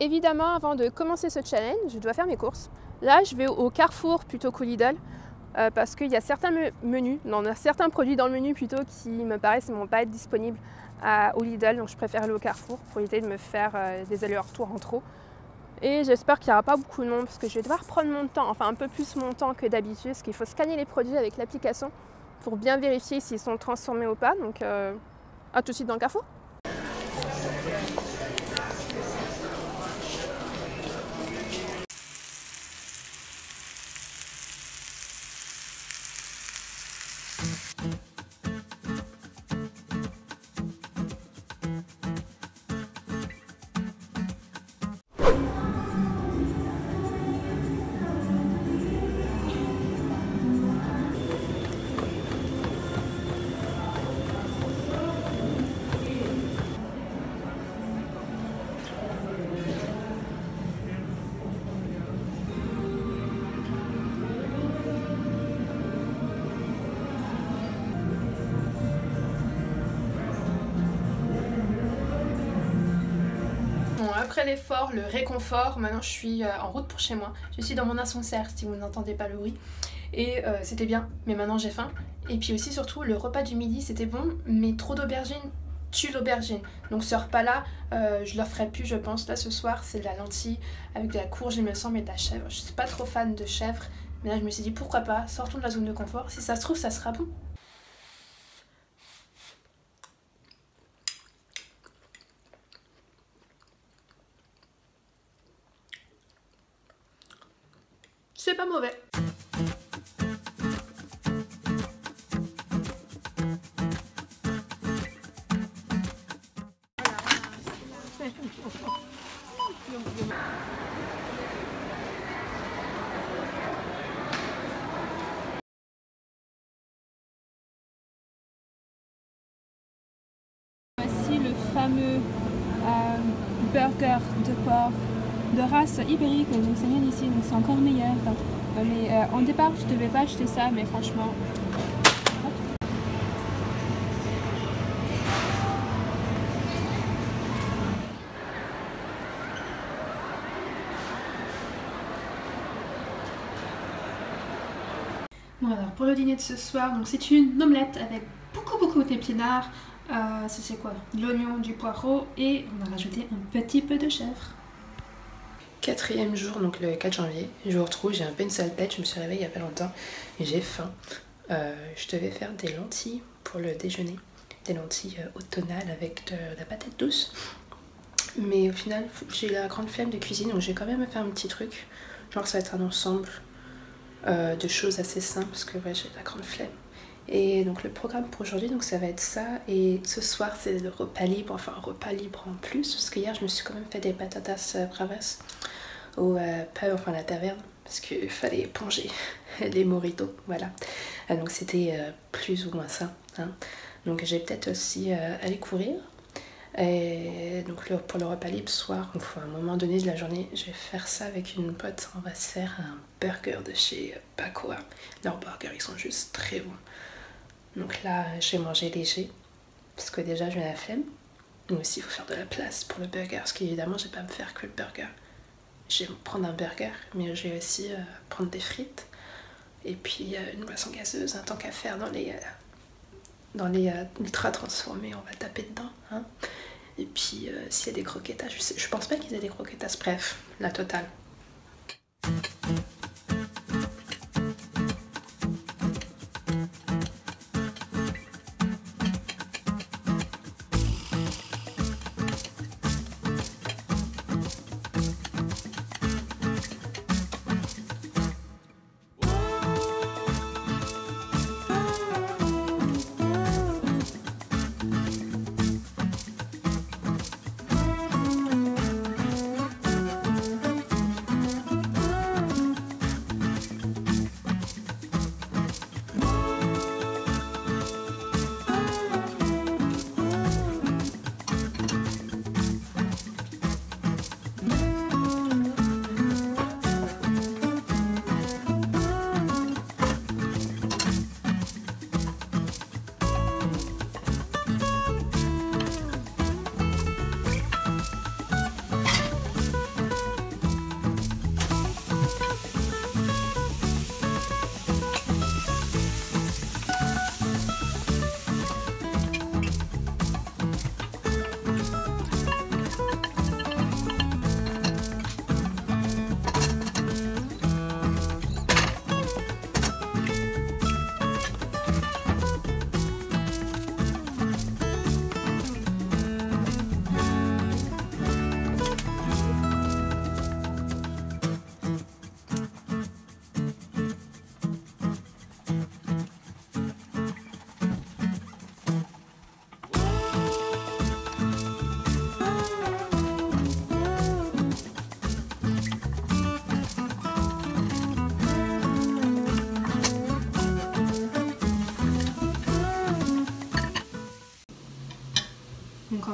Évidemment, avant de commencer ce challenge, je dois faire mes courses. Là, je vais au Carrefour plutôt qu'au Lidl parce qu'il y a certains menus, certains produits dans le menu plutôt qui me paraissent ne vont pas être disponibles au Lidl. Donc je préfère aller au Carrefour pour éviter de me faire des allers-retours en trop. Et j'espère qu'il n'y aura pas beaucoup de monde parce que je vais devoir prendre mon temps, enfin un peu plus mon temps que d'habitude parce qu'il faut scanner les produits avec l'application pour bien vérifier s'ils sont transformés ou pas. Donc à tout de suite dans le Carrefour. Après l'effort, le réconfort, maintenant je suis en route pour chez moi. Je suis dans mon ascenseur si vous n'entendez pas le bruit. Et c'était bien, mais maintenant j'ai faim. Et puis aussi surtout le repas du midi c'était bon, mais trop d'aubergines tue l'aubergine. Donc ce repas là, je le ferai plus je pense. Là ce soir c'est de la lentille avec de la courge il me semble et de la chèvre. Je suis pas trop fan de chèvre, mais là je me suis dit pourquoi pas, sortons de la zone de confort. Si ça se trouve ça sera bon. C'est pas mauvais. Voici le fameux burger de porc de race ibérique, donc c'est bien ici, donc c'est encore meilleur. Mais en départ je devais pas acheter ça, mais franchement. Bon alors pour le dîner de ce soir, donc c'est une omelette avec beaucoup d'épinards. C'est quoi? De l'oignon, du poireau et on a rajouté un petit peu de chèvre. Quatrième jour, donc le 4 janvier, jour trou, j'ai un peu une sale tête, je me suis réveillée il y a pas longtemps et j'ai faim. Je devais faire des lentilles pour le déjeuner, des lentilles automnales avec de la patate douce. Mais au final, j'ai la grande flemme de cuisine, donc j'ai quand même fait un petit truc. Genre ça va être un ensemble de choses assez simples parce que ouais, j'ai la grande flemme. Et donc le programme pour aujourd'hui, donc ça va être ça. Et ce soir c'est le repas libre, enfin un repas libre en plus. Parce qu'hier je me suis quand même fait des patatas bravas au pub, enfin la taverne. Parce qu'il fallait éponger les mojitos, voilà. Donc c'était plus ou moins ça. Hein. Donc j'ai peut-être aussi aller courir. Et donc pour le repas libre soir, enfin, à un moment donné de la journée, je vais faire ça avec une pote. On va se faire un burger de chez Pacoa. Leurs burgers ils sont juste très bons. Donc là je vais manger léger parce que déjà j'ai la flemme. Mais aussi il faut faire de la place pour le burger parce qu'évidemment je vais pas me faire que le burger. Je vais prendre un burger mais je vais aussi prendre des frites et puis une boisson gazeuse, tant qu'à faire dans les ultra transformés, on va taper dedans. Hein. Et puis s'il y a des croquetas, je pense pas qu'ils aient des croquetas, bref, la totale.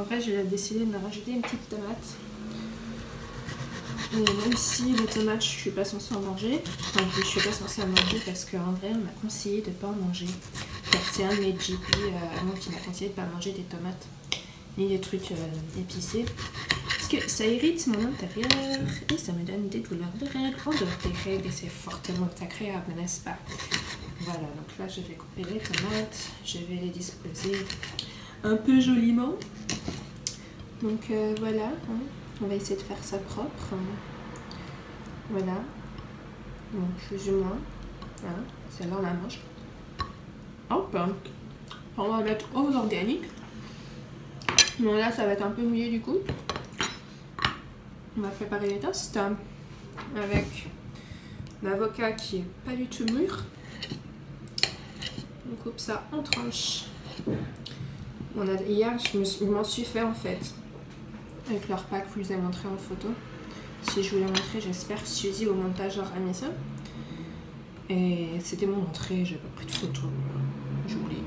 vrai, j'ai décidé de me rajouter une petite tomate. Et même si les tomates, je suis pas censée en manger, enfin, je suis pas censée en manger parce qu'en vrai, on m'a conseillé de pas en manger. C'est un de mes GP qui m'a conseillé de pas manger des tomates ni des trucs épicés. Parce que ça irrite mon intérieur et ça me donne des douleurs de règles. En dehors des règles, et c'est fortement agréable, n'est-ce pas? Voilà, donc là, je vais couper les tomates. Je vais les disposer un peu joliment. Donc voilà, hein. On va essayer de faire ça propre. Voilà. Bon, plus ou moins. Hein. Celle-là, on la mange. Hop. On va mettre aux organiques. Bon, là, ça va être un peu mouillé du coup. On va préparer les toasts avec l'avocat qui est pas du tout mûr. On coupe ça en tranches. Hier, je m'en suis fait en fait. Avec leur pack, je vous ai montré en photo. Si je vous l'ai montré, j'espère que Suzy au montage aura mis ça. Et c'était mon entrée, j'ai pas pris de photo. J'oublie.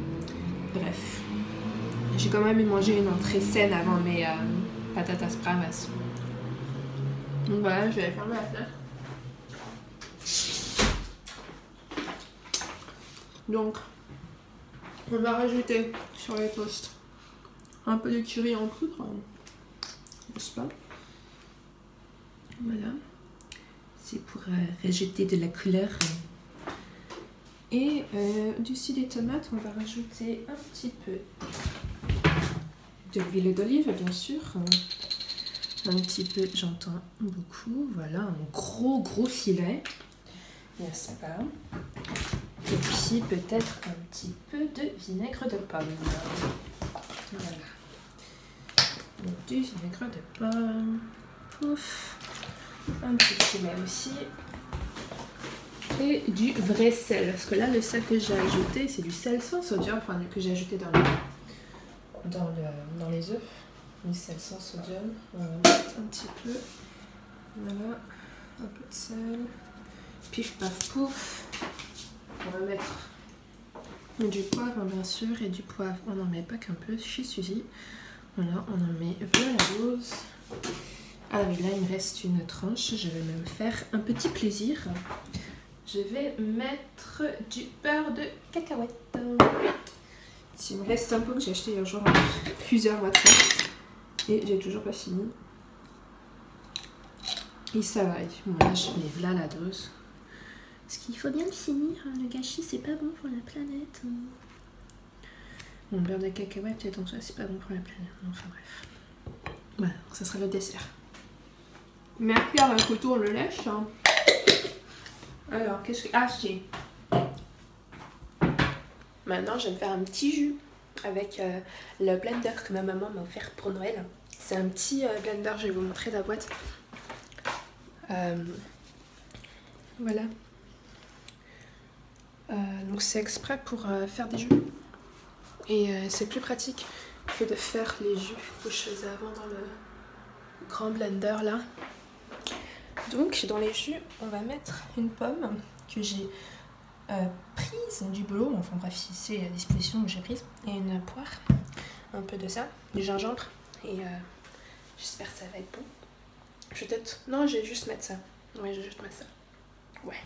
Bref. J'ai quand même mangé une entrée saine avant mes patatas bravas. Donc voilà, je vais fermer la fenêtre. Donc, on va rajouter sur les toasts un peu de curry en poudre. N'est-ce pas? Voilà. C'est pour rajouter de la couleur. Et dessus des tomates, on va rajouter un petit peu de l'huile d'olive, bien sûr. Un petit peu, j'entends beaucoup. Voilà, un gros filet. N'est-ce pas? Et puis peut-être un petit peu de vinaigre de pomme. Voilà. Donc, du vinaigre de pomme. Pouf. Un petit filet aussi. Et du vrai sel. Parce que là, le sel que j'ai ajouté, c'est du sel sans sodium. Enfin, que j'ai ajouté dans les œufs. Du sel sans sodium. On va mettre un petit peu. Voilà. Un peu de sel. Pif paf pouf. On va mettre du poivre bien sûr. Et du poivre, on n'en met pas qu'un peu chez Suzy. Voilà, on en met plein la dose. Ah oui, là il me reste une tranche. Je vais même faire un petit plaisir. Je vais mettre du beurre de cacahuète. Il me reste un pot que j'ai acheté il y a genre plusieurs mois de temps. Et j'ai toujours pas fini. Et ça va. Bon, là je mets là la dose. Parce qu'il faut bien le finir. Le gâchis c'est pas bon pour la planète. Mon beurre de cacahuète et donc ça c'est pas bon pour la planète. Enfin bref. Voilà, donc ça sera le dessert. Merci à un couteau, on le lèche. Hein. Alors, qu'est-ce que... Ah, si. Maintenant, je vais me faire un petit jus avec le blender que ma maman m'a offert pour Noël. C'est un petit blender, je vais vous montrer la boîte. Voilà. Donc c'est exprès pour faire des jus. Et c'est plus pratique que de faire les jus que je faisais avant dans le grand blender là. Donc dans les jus, on va mettre une pomme que j'ai prise du boulot, enfin bref, c'est à disposition que j'ai prise, et une poire, un peu de ça, du gingembre, et j'espère que ça va être bon. Je vais peut-être... Non, je vais juste mettre ça. Ouais, je vais juste mettre ça. Ouais.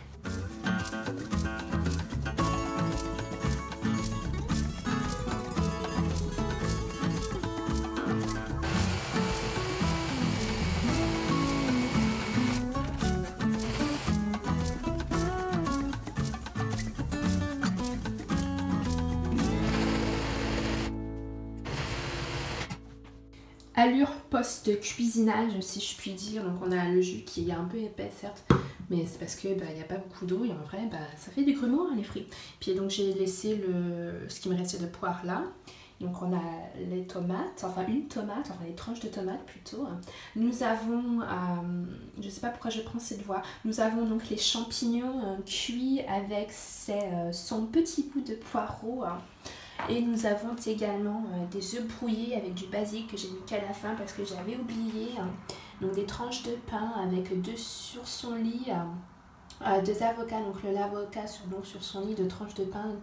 Allure post-cuisinage, si je puis dire. Donc on a le jus qui est un peu épais certes, mais c'est parce que il n'y a pas beaucoup d'eau et en vrai ça fait des grumeaux hein, les fruits. Puis donc j'ai laissé ce qui me restait de poire là. Donc on a les tomates, enfin une tomate, enfin les tranches de tomates plutôt. Nous avons, je sais pas pourquoi je prends cette voie, nous avons donc les champignons cuits avec son petit bout de poireau. Et nous avons également des œufs brouillés avec du basilic que j'ai mis qu'à la fin parce que j'avais oublié. Donc des tranches de pain avec 2 sur son lit. 2 avocats, donc l'avocat sur son lit de tranches de pain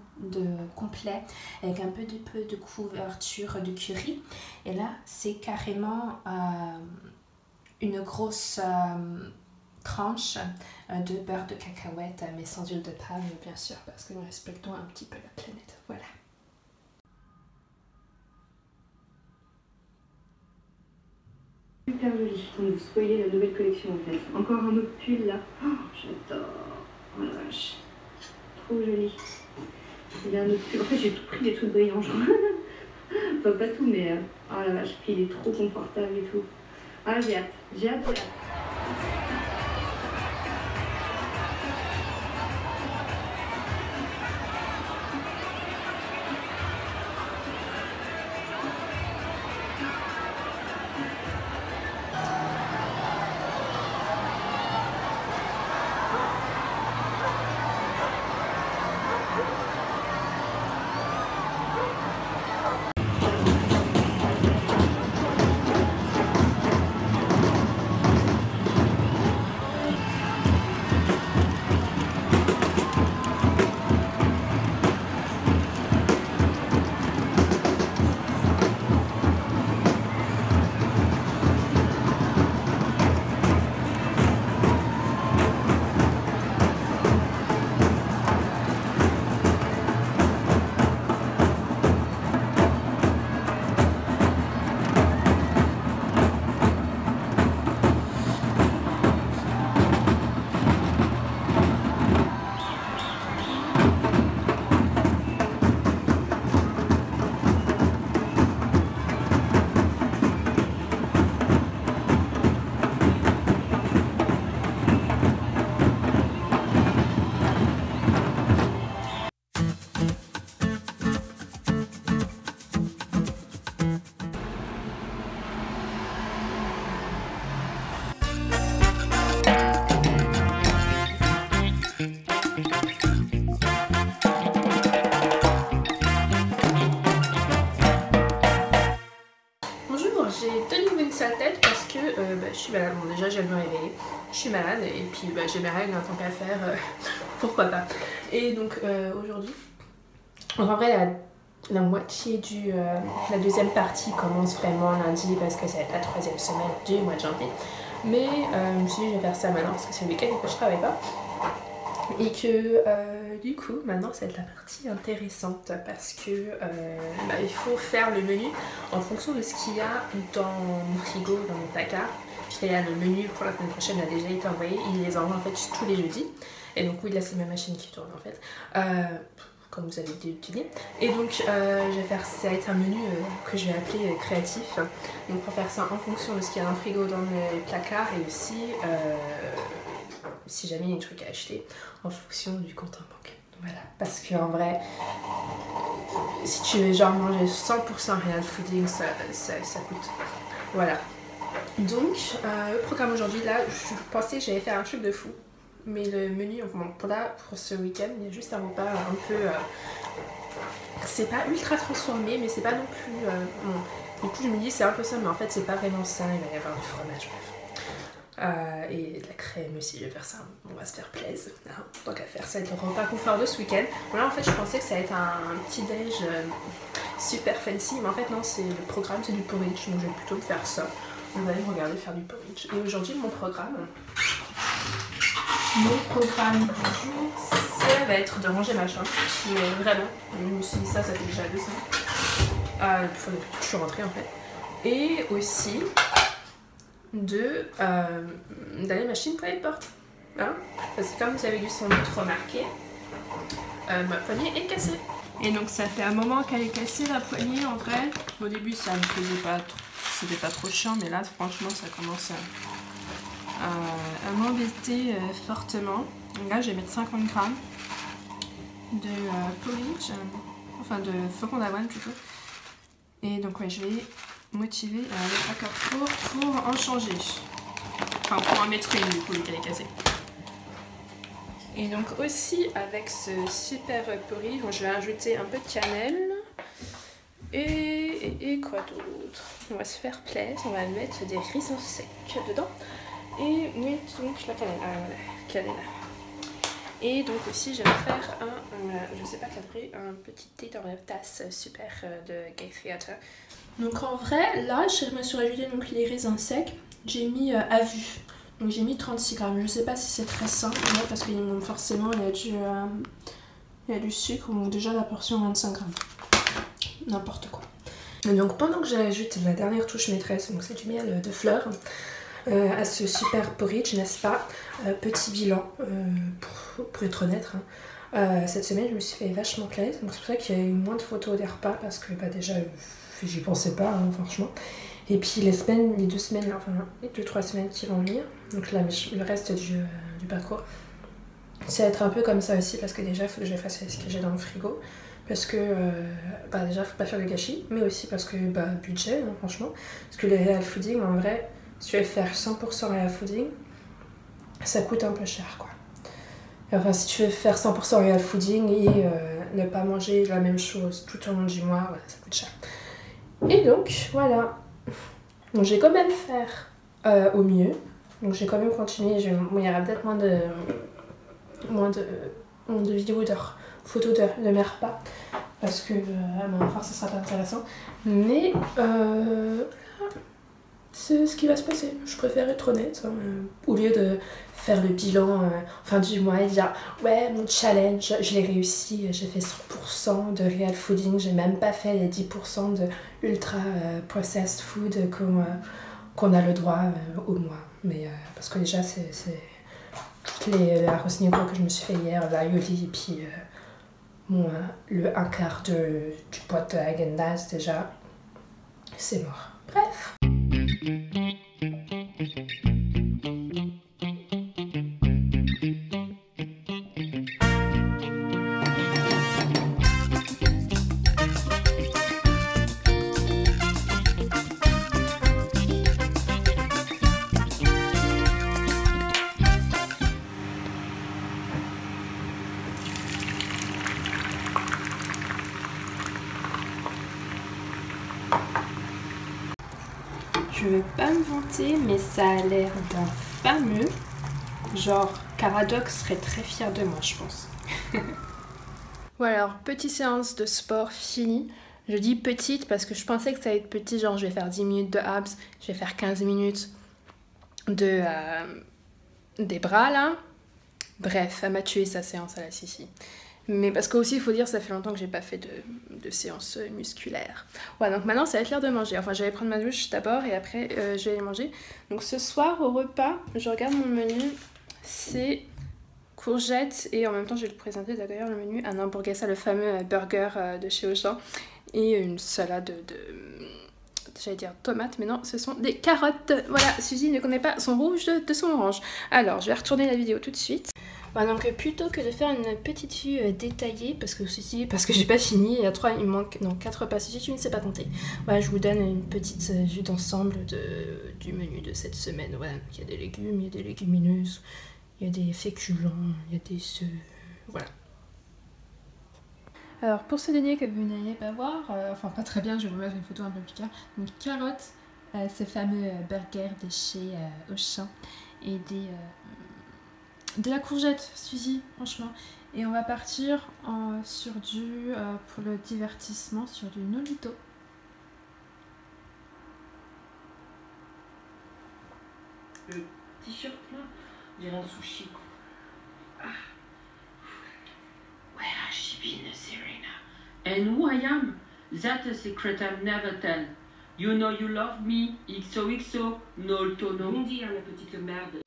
complet avec un peu de couverture de curry. Et là, c'est carrément une grosse tranche de beurre de cacahuète, mais sans huile de palme, bien sûr, parce que nous respectons un petit peu la planète. Voilà. Super joli. Donc vous spoilez la nouvelle collection en fait. Encore un autre pull là. Oh, j'adore. Oh la vache. Trop joli. Il y a un autre pull. En fait j'ai tout pris des trucs brillants genre. Enfin pas tout mais oh la vache. Puis il est trop confortable et tout. Ah j'ai hâte. J'ai hâte, j'ai hâte. J'ai de nouveau une sale tête parce que je suis malade. Bon, déjà, je viens de me réveiller. Je suis malade et puis j'ai mes règles, tant qu'à faire, pourquoi pas. Et donc aujourd'hui, en vrai, la moitié la deuxième partie commence vraiment lundi parce que ça va être la 3e semaine du mois de janvier. Mais je me suis dit, je vais faire ça maintenant parce que c'est le week-end et que je travaille pas. Et que du coup maintenant ça va être la partie intéressante parce que il faut faire le menu en fonction de ce qu'il y a dans mon frigo, dans mon placard. Puis là le menu pour la semaine prochaine a déjà été envoyé, il les envoie en fait tous les jeudis. Et donc oui là c'est ma machine qui tourne en fait, comme vous avez deviné. Et donc ça va être un menu que je vais appeler créatif. Donc pour faire ça en fonction de ce qu'il y a dans le frigo, dans le placard et aussi si jamais il y a des trucs à acheter en fonction du compte en banque. Voilà, parce que en vrai, si tu veux genre manger 100% real fooding, ça coûte. Voilà. Donc, le programme aujourd'hui, là, je pensais que j'allais faire un truc de fou. Mais le menu, pour ce week-end, il y a juste un repas un peu... c'est pas ultra transformé, mais c'est pas non plus... Du coup, je me dis c'est un peu ça, mais en fait, c'est pas vraiment ça. Il va y avoir du fromage, bref. Et de la crème aussi, je vais faire ça, on va se faire plaisir, hein. Tant qu'à faire, ça va être le repas confort de ce week-end. Bon là en fait je pensais que ça allait être un petit déj super fancy, mais en fait non, c'est le programme, c'est du porridge, donc je vais plutôt me faire ça. On va aller me regarder faire du porridge. Et aujourd'hui mon programme du jour, ça va être de ranger ma chambre, mais vraiment, je me suis dit ça fait déjà 2 semaines. Depuis que je suis rentrée en fait. Et aussi d'aller machine pour les portes, hein, parce que comme vous avez dû sans doute remarquer, ma poignée est cassée et donc ça fait un moment qu'elle est cassée la poignée. En vrai au début ça me faisait pas trop, c'était pas trop chiant, mais là franchement ça commence à m'embêter fortement. Donc là je vais mettre 50 grammes de porridge, enfin de flocons d'avoine plutôt, et donc ouais je vais motivé à aller à Carrefour pour en changer. Enfin pour en mettre une du coup vu qu'elle est cassée. Et donc aussi avec ce super porridge, je vais ajouter un peu de cannelle. Et quoi d'autre? On va se faire plaisir, on va mettre des raisins secs dedans. Et mettre donc la cannelle. Ah voilà, cannelle. Et donc aussi je vais faire je sais pas cadrer, un petit thé dans la tasse super de Gay Theatre. Donc en vrai, là je me suis rajouté donc les raisins secs, j'ai mis à vue. Donc j'ai mis 36 grammes, je sais pas si c'est très sain parce que forcément il y a du sucre, donc déjà la portion 25 grammes. N'importe quoi. Et donc pendant que j'ajoute la dernière touche maîtresse, donc c'est du miel de fleurs, à ce super porridge, n'est-ce pas, petit bilan, pour être honnête, hein. Cette semaine je me suis fait vachement plaisir, donc c'est pour ça qu'il y a eu moins de photos des repas, parce que bah, déjà j'y pensais pas, hein, franchement. Et puis les 2 semaines, enfin les 2-3 semaines qui vont venir, donc là le reste du parcours, ça va être un peu comme ça aussi, parce que déjà il faut que je fasse ce que j'ai dans le frigo. Parce que bah déjà faut pas faire de gâchis, mais aussi parce que bah, budget, hein, franchement. Parce que les real fooding, en vrai, si tu veux faire 100% real fooding, ça coûte un peu cher, quoi. Enfin, si tu veux faire 100% real fooding et ne pas manger la même chose tout au long du mois, voilà, ça coûte cher. Et donc, voilà. Donc j'ai quand même faire au mieux. Donc j'ai quand même continué. Bon, il y aura peut-être moins de vidéos photos de mes repas, parce que enfin, ça sera pas intéressant, mais c'est ce qui va se passer. Je préfère être honnête, hein, au lieu de faire le bilan fin du mois et dire ouais, mon challenge je l'ai réussi, j'ai fait 100% de real fooding, j'ai même pas fait les 10% de ultra processed food qu'on a le droit au mois, mais parce que déjà c'est la arroz negro que je me suis fait hier, l'aioli, et puis le 1/4 du pot de Häagen-Dazs, déjà, c'est mort. Bref. Je veux pas me vanter, mais ça a l'air d'un fameux. Genre, Caradox serait très fier de moi, je pense. Voilà, alors, petite séance de sport finie. Je dis petite parce que je pensais que ça allait être petit, genre je vais faire 10 minutes de abs, je vais faire 15 minutes des bras, là. Bref, elle m'a tué sa séance à la Sissi. Mais parce qu'aussi, il faut dire, ça fait longtemps que j'ai pas fait de séance musculaire. Ouais, donc maintenant, ça va être l'heure de manger. Enfin, je vais prendre ma douche d'abord et après, je vais aller manger. Donc ce soir, au repas, je regarde mon menu. C'est courgettes et en même temps, je vais le présenter d'ailleurs le menu. Un hamburguesa, le fameux burger de chez Auchan. Et une salade j'allais dire tomates, mais non, ce sont des carottes. Voilà, Suzy ne connaît pas son rouge de son orange. Alors, je vais retourner la vidéo tout de suite. Bah donc plutôt que de faire une petite vue détaillée, parce que j'ai pas fini, il manque 4 repas, si tu ne sais pas compter. Voilà, je vous donne une petite vue d'ensemble du menu de cette semaine. Voilà, il y a des légumes, il y a des légumineuses, il y a des féculents, il y a des œufs, voilà. Alors pour ce dîner que vous n'allez pas voir, enfin pas très bien, je vais vous mettre une photo un peu plus claire. Donc carottes, ce fameux burger de chez Auchan, et de la courgette, Suzy, franchement. Et on va partir sur pour le divertissement, sur du Nolito. Le t-shirt là, on dirait un sushi. Ah. Where has she been, Serena? And who I am? That's a secret I'll never tell. You know you love me, XOXO, Nolito, no. On dit, hein, la petite merde.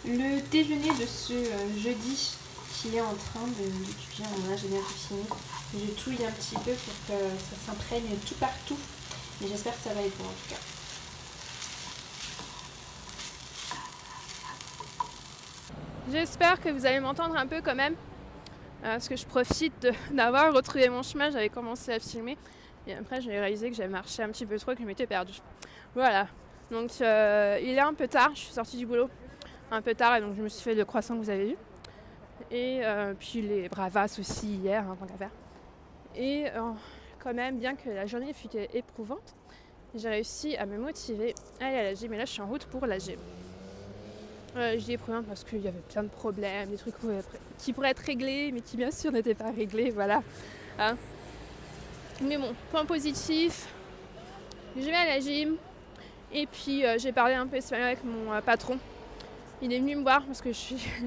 Le déjeuner de ce jeudi qui est en train de cuire, là j'ai bien tout fini. J'ai touillé un petit peu pour que ça s'imprègne tout partout, mais j'espère que ça va être bon en tout cas. J'espère que vous allez m'entendre un peu quand même, parce que je profite d'avoir retrouvé mon chemin. J'avais commencé à filmer et après j'ai réalisé que j'avais marché un petit peu trop et que je m'étais perdue. Voilà, donc il est un peu tard, je suis sortie du boulot un peu tard et donc je me suis fait le croissant que vous avez vu. Et puis les bravas aussi hier, hein, tant qu'à faire. Et quand même, bien que la journée fut éprouvante, j'ai réussi à me motiver à aller à la gym. Et là, je suis en route pour la gym. Je dis éprouvante parce qu'il y avait plein de problèmes, des trucs qui pourraient être réglés, mais qui bien sûr n'étaient pas réglés, voilà. Hein. Mais bon, point positif, je vais à la gym. Et puis j'ai parlé un peu espagnol avec mon patron. Il est venu me voir parce que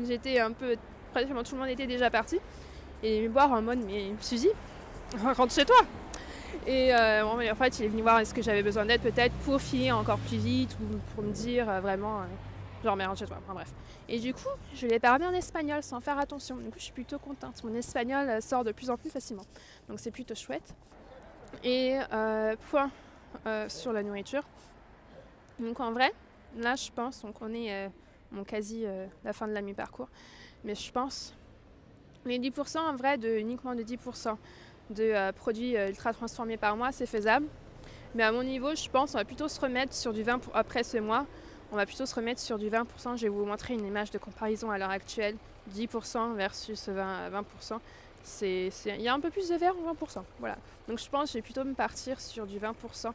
j'étais un peu... Pratiquement tout le monde était déjà parti. Et il est venu me voir en mode, mais Suzy, rentre chez toi. Et bon, en fait, il est venu voir est-ce que j'avais besoin d'aide peut-être pour filer encore plus vite ou pour me dire vraiment, genre, mais rentre chez toi. Enfin bref. Et du coup, je lui ai parlé en espagnol sans faire attention. Du coup, je suis plutôt contente. Mon espagnol sort de plus en plus facilement. Donc c'est plutôt chouette. Et point sur la nourriture. Donc en vrai, là je pense, donc on est quasi la fin de la mi-parcours, mais je pense les 10% en vrai, uniquement de 10% de produits ultra transformés par mois, c'est faisable. Mais à mon niveau, je pense on va plutôt se remettre sur du 20% après ce mois, on va plutôt se remettre sur du 20%. Je vais vous montrer une image de comparaison à l'heure actuelle, 10% versus 20%. Il y a un peu plus de verre en 20%. Voilà. Donc je pense que je vais plutôt me partir sur du 20%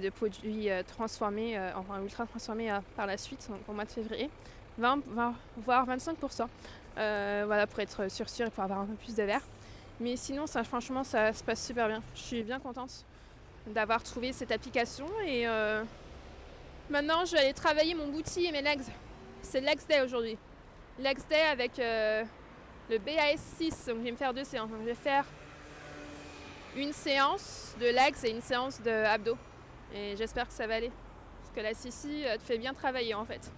de produits transformés, enfin ultra transformés par la suite, donc au mois de février, 20 voire 25%. Voilà, pour être sûr et pour avoir un peu plus de verre. Mais sinon, ça, franchement, ça se passe super bien. Je suis bien contente d'avoir trouvé cette application et maintenant, je vais aller travailler mon booty et mes legs. C'est legs day aujourd'hui. Legs day avec le BAS 6, donc je vais me faire 2 séances. Donc, je vais faire une séance de legs et une séance de abdos. Et j'espère que ça va aller. Parce que la Sissi te fait bien travailler en fait.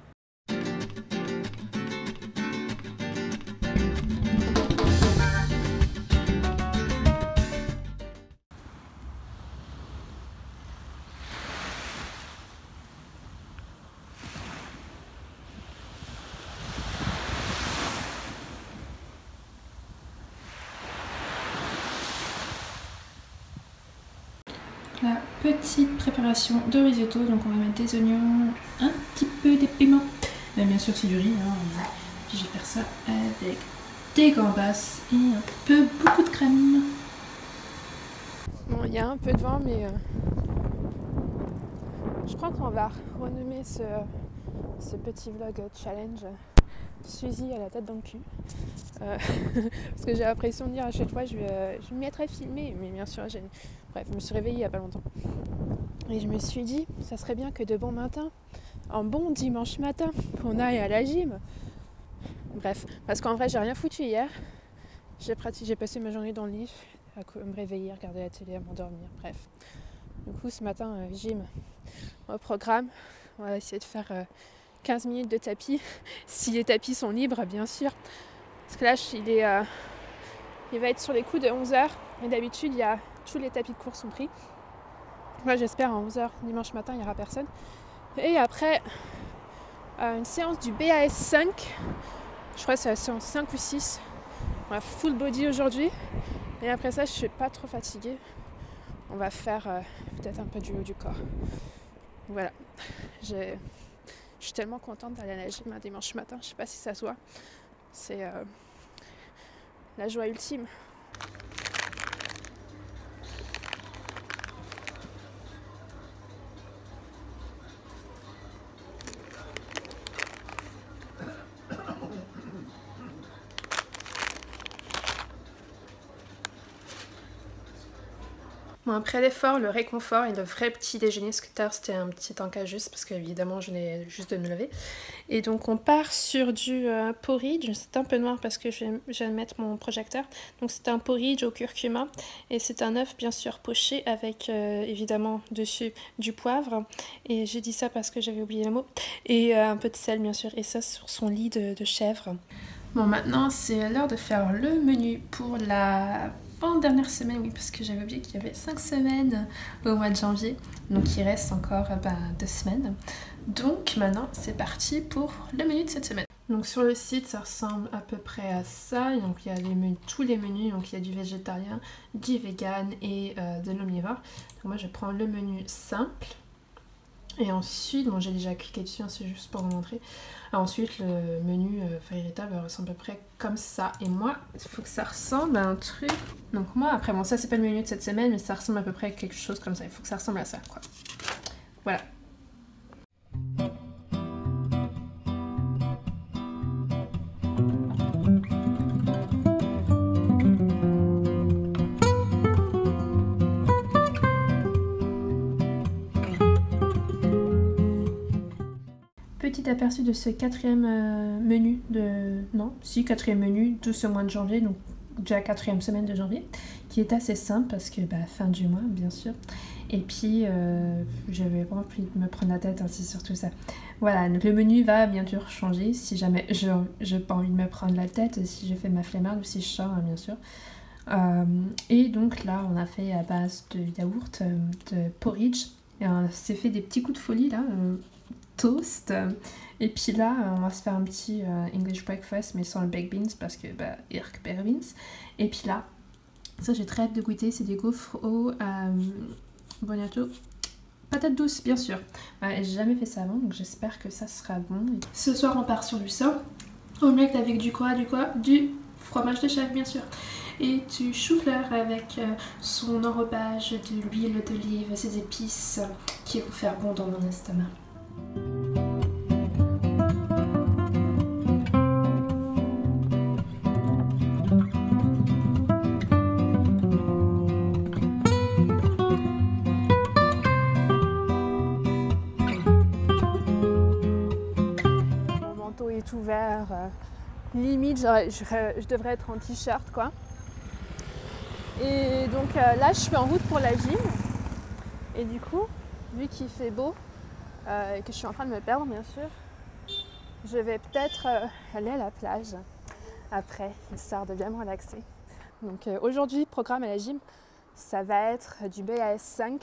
La petite préparation de risotto, donc on va mettre des oignons, un petit peu des piments, bien sûr c'est du riz, hein. Puis je vais faire ça avec des gambas et beaucoup de crème. Bon, il y a un peu de vent, mais je crois qu'on va renommer ce petit vlog challenge Suzy à la tête dans le cul. Parce que j'ai l'impression de dire à chaque fois je vais me mettre à filmer, mais bien sûr bref, je me suis réveillée il n'y a pas longtemps et je me suis dit ça serait bien que de bon matin, un bon dimanche matin, on aille à la gym. Bref, parce qu'en vrai j'ai rien foutu hier, j'ai passé ma journée dans le lit à me réveiller, à regarder la télé, à m'endormir, bref. Du coup ce matin gym au programme, on va essayer de faire 15 minutes de tapis, si les tapis sont libres bien sûr, parce que là il va être sur les coups de 11h et d'habitude tous les tapis de course sont pris. Moi j'espère à 11h dimanche matin il n'y aura personne. Et après une séance du BAS 5, je crois que c'est la séance 5 ou 6, on va full body aujourd'hui et après ça je suis pas trop fatiguée, on va faire peut-être un peu du haut du corps. Voilà, je suis tellement contente d'aller à la gym un dimanche matin, je sais pas si ça se voit, c'est la joie ultime. Bon, après l'effort, le réconfort et le vrai petit déjeuner, parce que tard c'était un petit encas juste, parce qu'évidemment je venais juste de me lever. Et donc on part sur du porridge, c'est un peu noir parce que je viens de mettre mon projecteur. Donc c'est un porridge au curcuma, et c'est un œuf bien sûr poché avec évidemment dessus du poivre. Et j'ai dit ça parce que j'avais oublié le mot. Et un peu de sel bien sûr, et ça sur son lit de chèvre. Bon, maintenant c'est l'heure de faire le menu pour la dernière semaine, oui, parce que j'avais oublié qu'il y avait 5 semaines au mois de janvier, donc il reste encore 2 semaines. Donc maintenant c'est parti pour le menu de cette semaine. Donc sur le site ça ressemble à peu près à ça, donc il y a tous les menus, donc il y a du végétarien, du vegan et de l'omnivore. Moi je prends le menu simple Et ensuite, bon j'ai déjà cliqué dessus, hein, c'est juste pour vous montrer. Ensuite le menu Fairytale ressemble à peu près comme ça. Et moi, il faut que ça ressemble à un truc. Donc moi, après bon ça c'est pas le menu de cette semaine, mais ça ressemble à peu près à quelque chose comme ça. Il faut que ça ressemble à ça quoi. Voilà. Petit aperçu de ce quatrième menu de... Non, si, quatrième menu de ce mois de janvier, donc déjà quatrième semaine de janvier, qui est assez simple parce que bah, fin du mois, bien sûr. Et puis, j'avais vraiment plus de me prendre la tête, hein, c'est surtout ça. Voilà, donc le menu va bien sûr changer si jamais je n'ai pas envie de me prendre la tête, si je fais ma flemmarde ou si je sors, hein, bien sûr. Et donc là, on a fait à base de yaourt, de porridge, et on s'est fait des petits coups de folie là. Toast, et puis là on va se faire un petit English breakfast mais sans le baked beans parce que bah Irk bear beans. Et puis là ça j'ai très hâte de goûter, c'est des gaufres au boniato patate douce bien sûr. J'ai jamais fait ça avant donc j'espère que ça sera bon. Ce soir on part sur du ça omelette avec du fromage de chèvre bien sûr et du chou-fleur avec son enrobage de l'huile d'olive, ses épices qui vont faire bon dans mon estomac. Mon manteau est ouvert, limite je devrais être en t-shirt quoi. Et donc là je suis en route pour la gym et du coup vu qu'il fait beau et que je suis en train de me perdre bien sûr, je vais peut-être aller à la plage après, histoire de bien me relaxer. Donc aujourd'hui, programme à la gym, ça va être du BAS 5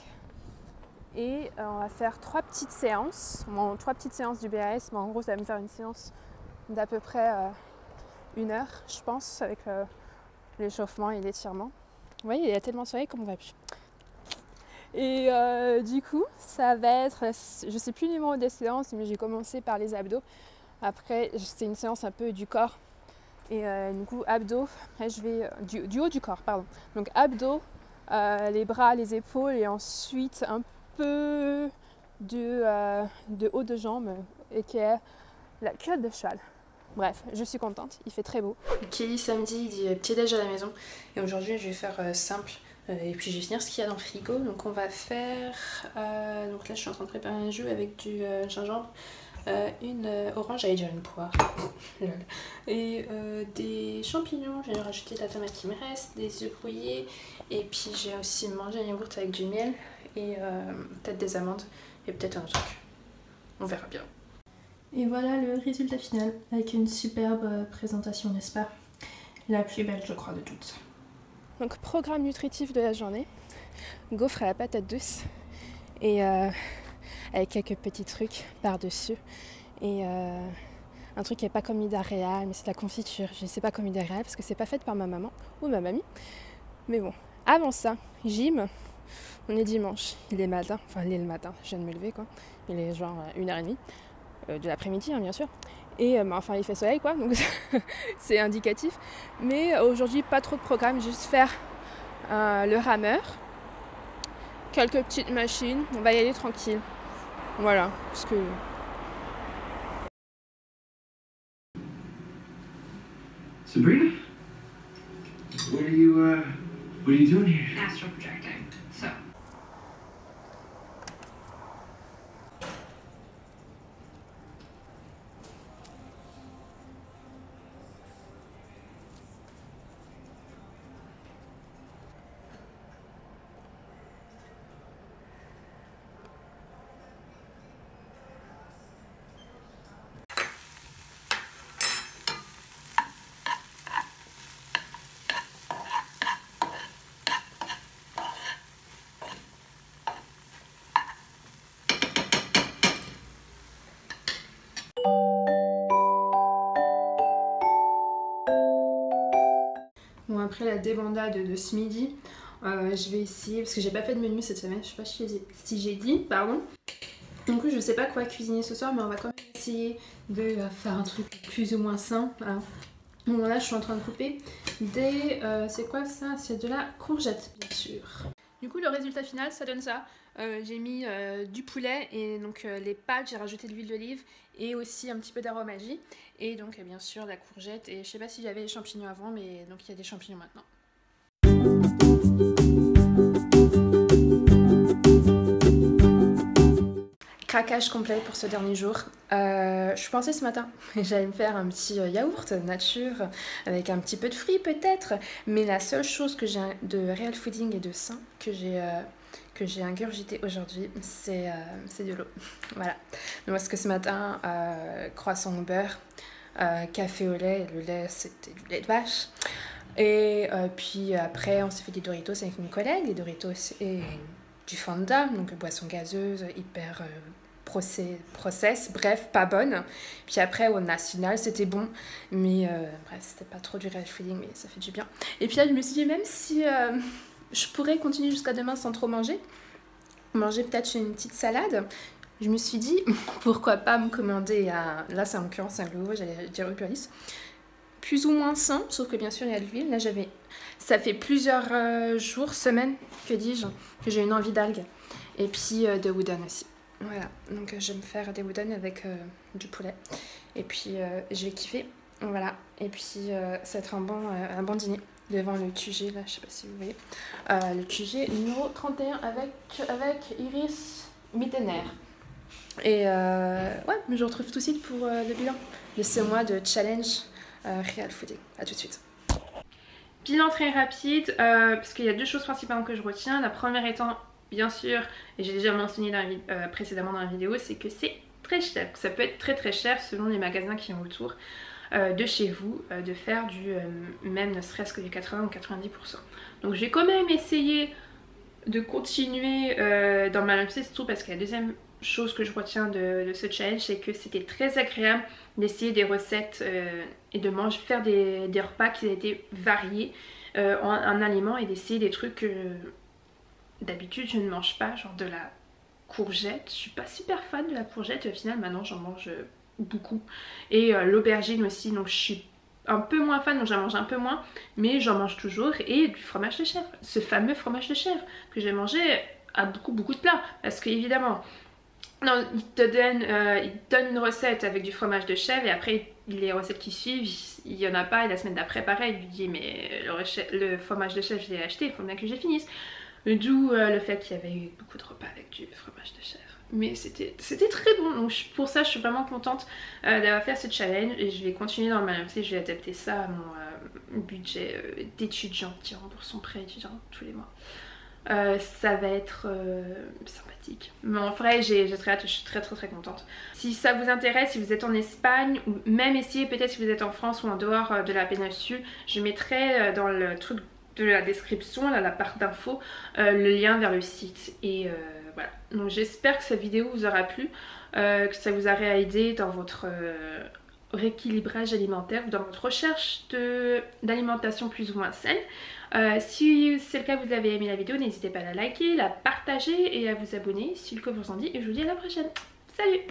et on va faire 3 petites séances. Bon, 3 petites séances du BAS, mais en gros ça va me faire une séance d'à peu près 1 heure, je pense, avec l'échauffement et l'étirement. Vous voyez, il y a tellement de soleil qu'on ne voit plus. Et du coup, ça va être, je sais plus le numéro des séances, mais j'ai commencé par les abdos. Après, c'est une séance un peu du corps. Et du coup, abdos, après je vais du haut du corps, pardon. Donc abdos, les bras, les épaules et ensuite un peu de haut de jambe et qui est la culotte de cheval. Bref, je suis contente, il fait très beau. Qui dit samedi, il dit petit déj à la maison. Et aujourd'hui, je vais faire simple. Et puis je vais finir ce qu'il y a dans le frigo. Donc on va faire... donc là, je suis en train de préparer un jus avec du gingembre, une orange, j'allais dire une poire. Et des champignons. J'ai rajouté de la tomate qui me reste, des œufs brouillés. Et puis j'ai aussi mangé un yaourt avec du miel et peut-être des amandes et peut-être un truc. On verra bien. Et voilà le résultat final, avec une superbe présentation, n'est-ce pas? La plus belle, je crois, de toutes. Donc programme nutritif de la journée, gaufre à la patate douce et avec quelques petits trucs par-dessus. Et un truc qui n'est pas comme idéal, mais c'est de la confiture. Je ne sais pas comme idéal parce que c'est pas fait par ma maman ou ma mamie. Mais bon, avant ça, gym, on est dimanche, il est matin, enfin il est le matin, je viens de me lever quoi. Il est genre 1h30. De l'après-midi hein, bien sûr et enfin il fait soleil quoi donc c'est indicatif mais aujourd'hui pas trop de programme, juste faire le rameur, quelques petites machines, on va y aller tranquille, voilà parce que Sabrina, what are you doing here? Astral projecting. So Bon, après la débandade de ce midi, je vais essayer, parce que j'ai pas fait de menu cette semaine, je sais pas si j'ai dit, pardon. Du coup je sais pas quoi cuisiner ce soir, mais on va quand même essayer de faire un truc plus ou moins sain. Hein. Bon là je suis en train de couper des... c'est quoi ça? C'est de la courgette bien sûr. Du coup le résultat final ça donne ça. J'ai mis du poulet et donc les pâtes, j'ai rajouté de l'huile d'olive et aussi un petit peu d'aromagie. Et donc bien sûr la courgette, et je sais pas s'il y avait des champignons avant, mais donc il y a des champignons maintenant. Craquage complet pour ce dernier jour. Je pensais ce matin que j'allais me faire un petit yaourt nature avec un petit peu de fruits peut-être, mais la seule chose que j'ai de real fooding et de sain que j'ai ingurgité aujourd'hui, c'est de l'eau. Voilà. Donc, parce que ce matin, croissant au beurre, café au lait, le lait c'était du lait de vache. Et puis après, on s'est fait des Doritos avec une collègue, des Doritos et du Fanta, donc boisson gazeuse, hyper process, bref, pas bonne. Puis après, au national, c'était bon, mais bref, c'était pas trop du real fooding, mais ça fait du bien. Et puis là, je me suis dit, même si je pourrais continuer jusqu'à demain sans trop manger peut-être une petite salade, je me suis dit, pourquoi pas me commander là c'est en l'occurrence un Glovo, j'allais dire Uber Eats, plus ou moins sain, sauf que bien sûr il y a de l'huile. Là ça fait plusieurs jours, semaines, que dis-je, que j'ai une envie d'algues. Et puis de udon aussi. Voilà, donc je vais me faire des udon avec du poulet. Et puis je vais kiffer, voilà. Et puis ça va être un bon dîner devant le QG, là je sais pas si vous voyez. Le QG numéro 31 avec Iris Mittener. Et ouais, mais je vous retrouve tout de suite pour le bilan de ce mois de challenge real fooding. A tout de suite. Bilan très rapide, parce qu'il y a deux choses principalement que je retiens. La première étant, bien sûr, et j'ai déjà mentionné précédemment dans la vidéo, c'est que c'est très cher. Ça peut être très cher selon les magasins qui ont autour de chez vous, de faire même ne serait-ce que du 80 ou 90%. Donc j'ai quand même essayé de continuer dans ma lancée, surtout parce que la deuxième chose que je retiens de ce challenge, c'est que c'était très agréable d'essayer des recettes et de faire des repas qui étaient variés en aliments, et d'essayer des trucs que d'habitude je ne mange pas, genre de la courgette. Je suis pas super fan de la courgette, et au final maintenant j'en mange beaucoup, et l'aubergine aussi, donc je suis un peu moins fan, donc j'en mange un peu moins, mais j'en mange toujours. Et du fromage de chèvre, ce fameux fromage de chèvre que j'ai mangé à beaucoup de plats, parce que évidemment non, il te donne une recette avec du fromage de chèvre, et après les recettes qui suivent, il n'y en a pas, et la semaine d'après pareil, il lui dit mais le fromage de chèvre je l'ai acheté, il faut bien que je finisse. D'où le fait qu'il y avait eu beaucoup de repas avec du fromage de chèvre. Mais c'était très bon, donc pour ça je suis vraiment contente d'avoir fait ce challenge, et je vais continuer dans ma lancée. Je vais adapter ça à mon budget d'étudiant qui rembourse son prêt étudiant tous les mois. Ça va être sympathique. Mais en vrai j'ai très hâte, je suis très contente. Si ça vous intéresse, si vous êtes en Espagne, ou même essayez peut-être si vous êtes en France ou en dehors de la péninsule, je mettrai dans le truc de la description, là, la barre d'infos, le lien vers le site. Et voilà, donc j'espère que cette vidéo vous aura plu, que ça vous aura aidé dans votre rééquilibrage alimentaire, ou dans votre recherche d'alimentation plus ou moins saine. Si c'est le cas, vous avez aimé la vidéo, n'hésitez pas à la liker, la partager et à vous abonner si le cœur vous en dit. Et je vous dis à la prochaine. Salut!